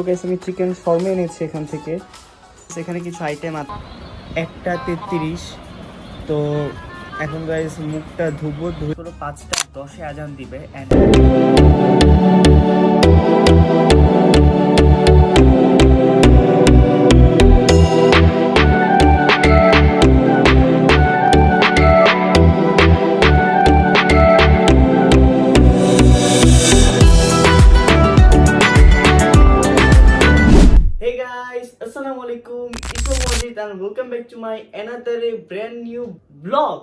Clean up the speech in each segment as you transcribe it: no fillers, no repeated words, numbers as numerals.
Guys আমি chicken Sharma এনেছি এখান থেকে। সেখানে কিছু আইটেম আছে, 1:33। তো এখন গাইস মুখটা ধুবো, ধুয়ে 5:10 আজান দিবে। Assalamualaikum, it's Mojit and welcome back to my another brand new vlog.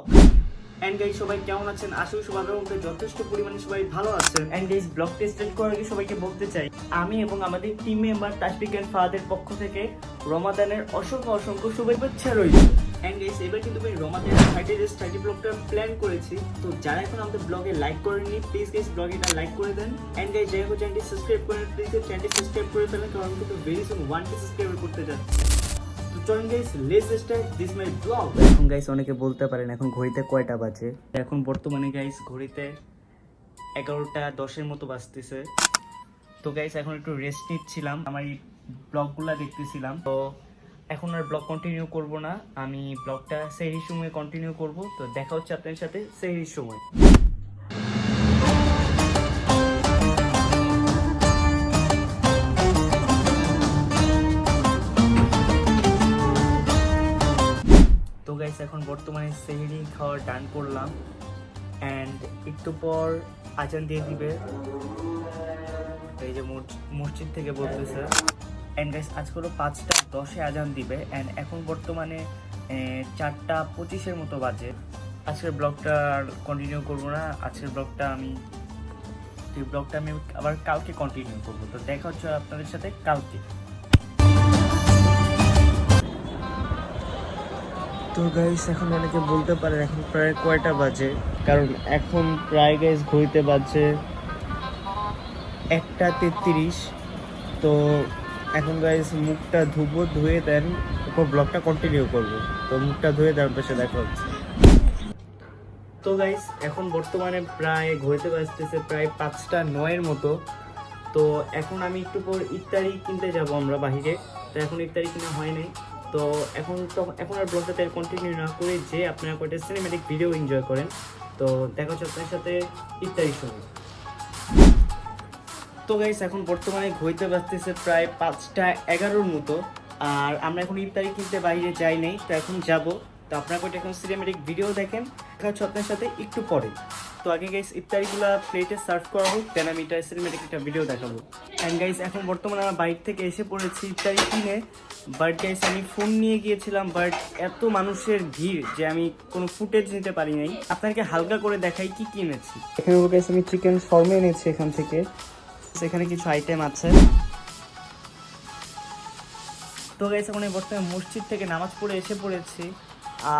And guys সবাই কেমন আছেন? আশা করি সবার মধ্যে যথেষ্ট পরিমাণে সবাই ভালো আছেন। And guys ব্লগটি স্টার্ট করার আগে সবাইকে বলতে চাই, আমি এবং আমাদের টিম মেম্বার তাশফিক এন্ড ফাহাদের পক্ষ থেকে রমাদানের অসংখ্য শুভেচ্ছা রইল। And guys এবার কিন্তু আমি রমাদানের 30 days 30 ব্লগটা প্ল্যান করেছি। তো যারা এখন আমাদের ব্লগে লাইক করেননি, প্লিজ গাইস ব্লগটা লাইক করে দেন। And guys যারা এখন চ্যানেলটি সাবস্ক্রাইব করেন, প্লিজ চ্যানেলটি সাবস্ক্রাইব করে ফেলেন, কারণ আমি কিন্তু ভেরি সুন 1K সাবস্ক্রাইবার করতে যাচ্ছি। তো চলুন guys let's start this my blog. এখন গাইস অনেকে বলতে পারেন এখন ঘড়িতে কয়টা বাজে। এখন বর্তমানে গাইস ঘড়িতে 11:10 মতো বাজতেছে। তো গাইস এখন একটু রেস্ট নিচ্ছিলাম, আমার এই ব্লগগুলো দেখতেছিলাম। তো এখন আর ব্লগ কন্টিনিউ করব না, আমি ব্লগটা সেহরির সময় কন্টিনিউ করব। তো দেখা হচ্ছে আপনাদের সাথে সেহরির সময়। তো গাইস এখন বর্তমানে সেহরি খাওয়ার ডান করলাম, অ্যান্ড একটু পর আজান দিয়ে দিবে, এই যে মসজিদ থেকে বলতেছে। অ্যান্ড গাইস আজকে হলো 5:10 আজান দিবে, অ্যান্ড এখন বর্তমানে 4:25 মতো বাজে। আজকের ব্লগটা কন্টিনিউ করবো না, আজকের ব্লগটা আমি আবার কালকে কন্টিনিউ করবো। তো দেখা হচ্ছে আপনাদের সাথে কালকে। তো গাইস এখন অনেকে বলতে পারেন এখন প্রায় কয়টা বাজে, কারণ এখন প্রায় গাইস ঘড়িতে বাজে 1:33। তো এখন গাইস মুখটা ধুবো, ধুয়ে দেন উপর ব্লগটা কন্টিনিউ করবো। তো মুখটা ধুয়ে দেন পাশে দেখা হচ্ছে। তো গাইস এখন বর্তমানে প্রায় ঘড়িতে বাজতেছে প্রায় 5:09 মতো। তো এখন আমি একটু পর ইফতারি কিনতে যাব আমরা বাহিরে। তো এখন ইফতারি কিনা হয় নাই। তো এখন আর ব্লগটাতে কন্টিনিউ না করে যে আপনারা কয়েকটা সিনেম্যাটিক ভিডিও এনজয় করেন। তো দেখা হচ্ছে আপনার সাথে ইফতারির সময়। তো গাইস এখন বর্তমানে ঘড়িতে বাজতেছে প্রায় 5:11 মতো, আর আমরা এখন ইফতারি কিনতে বাইরে যাই নাই। তো এখন যাব। তো আপনারা কয়েকটা এখন সিনেম্যাটিক ভিডিও দেখেন, দেখা হচ্ছে আপনার সাথে একটু পরে। তো আগে গাইস ইফতারিগুলো প্লেটে সার্ভ করা হোক, দেন আমি এটা সিনেম্যাটিক একটা ভিডিও দেখাবো। অ্যান্ড গাইস এখন বর্তমানে আমার বাইক থেকে এসে পড়েছি ইফতারি কিনে। বাট গাইস আমি ফোন নিয়ে গিয়েছিলাম, বাট এত মানুষের ভিড় যে আমি কোনো ফুটেজ নিতে পারি নাই। আপনাকে হালকা করে দেখাই কি কিনেছি। এখানে গাইস আমি চিকেন শর্মা এনেছি এখান থেকে। সেখানে কিছু আইটেম আছে। তো গাইস এখন বর্তমানে মসজিদ থেকে নামাজ পড়ে এসে পড়েছি,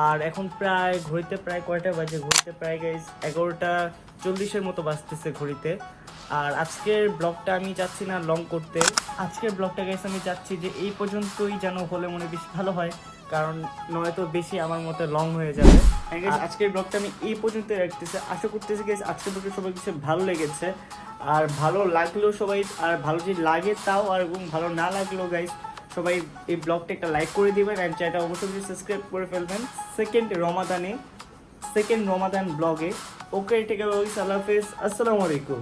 আর এখন প্রায় ঘড়িতে প্রায় কয়টা বাজে, ঘড়িতে প্রায় গাইস 11:40 মতো বাজতেছে ঘড়িতে। আর আজকের ব্লগটা আমি চাচ্ছি না লং করতে, আজকের ব্লগটা গাইস আমি চাচ্ছি যে এই পর্যন্তই যেন হলে মনে বেশি ভালো হয়, কারণ নয়তো বেশি আমার মতে লং হয়ে যাবে। আজকের ব্লগটা আমি এই পর্যন্ত রাখতেছি। আশা করতেছি গাইস আজকের ব্লগটা সবাই কিছু ভালো লেগেছে, আর ভালো লাগলেও সবাই, আর ভালো যদি লাগে তাও, আর এবং ভালো না লাগলেও গাইস সবাই এই ব্লগটা একটা লাইক করে দিবেন, অ্যান্ড চ্যানেলটা অবশ্যই সাবস্ক্রাইব করে ফেলবেন সেকেন্ড রমাদান ব্লগে। ওকে, ঠিক আছে, আল্লাহ হাফেজ, আসসালামু আলাইকুম।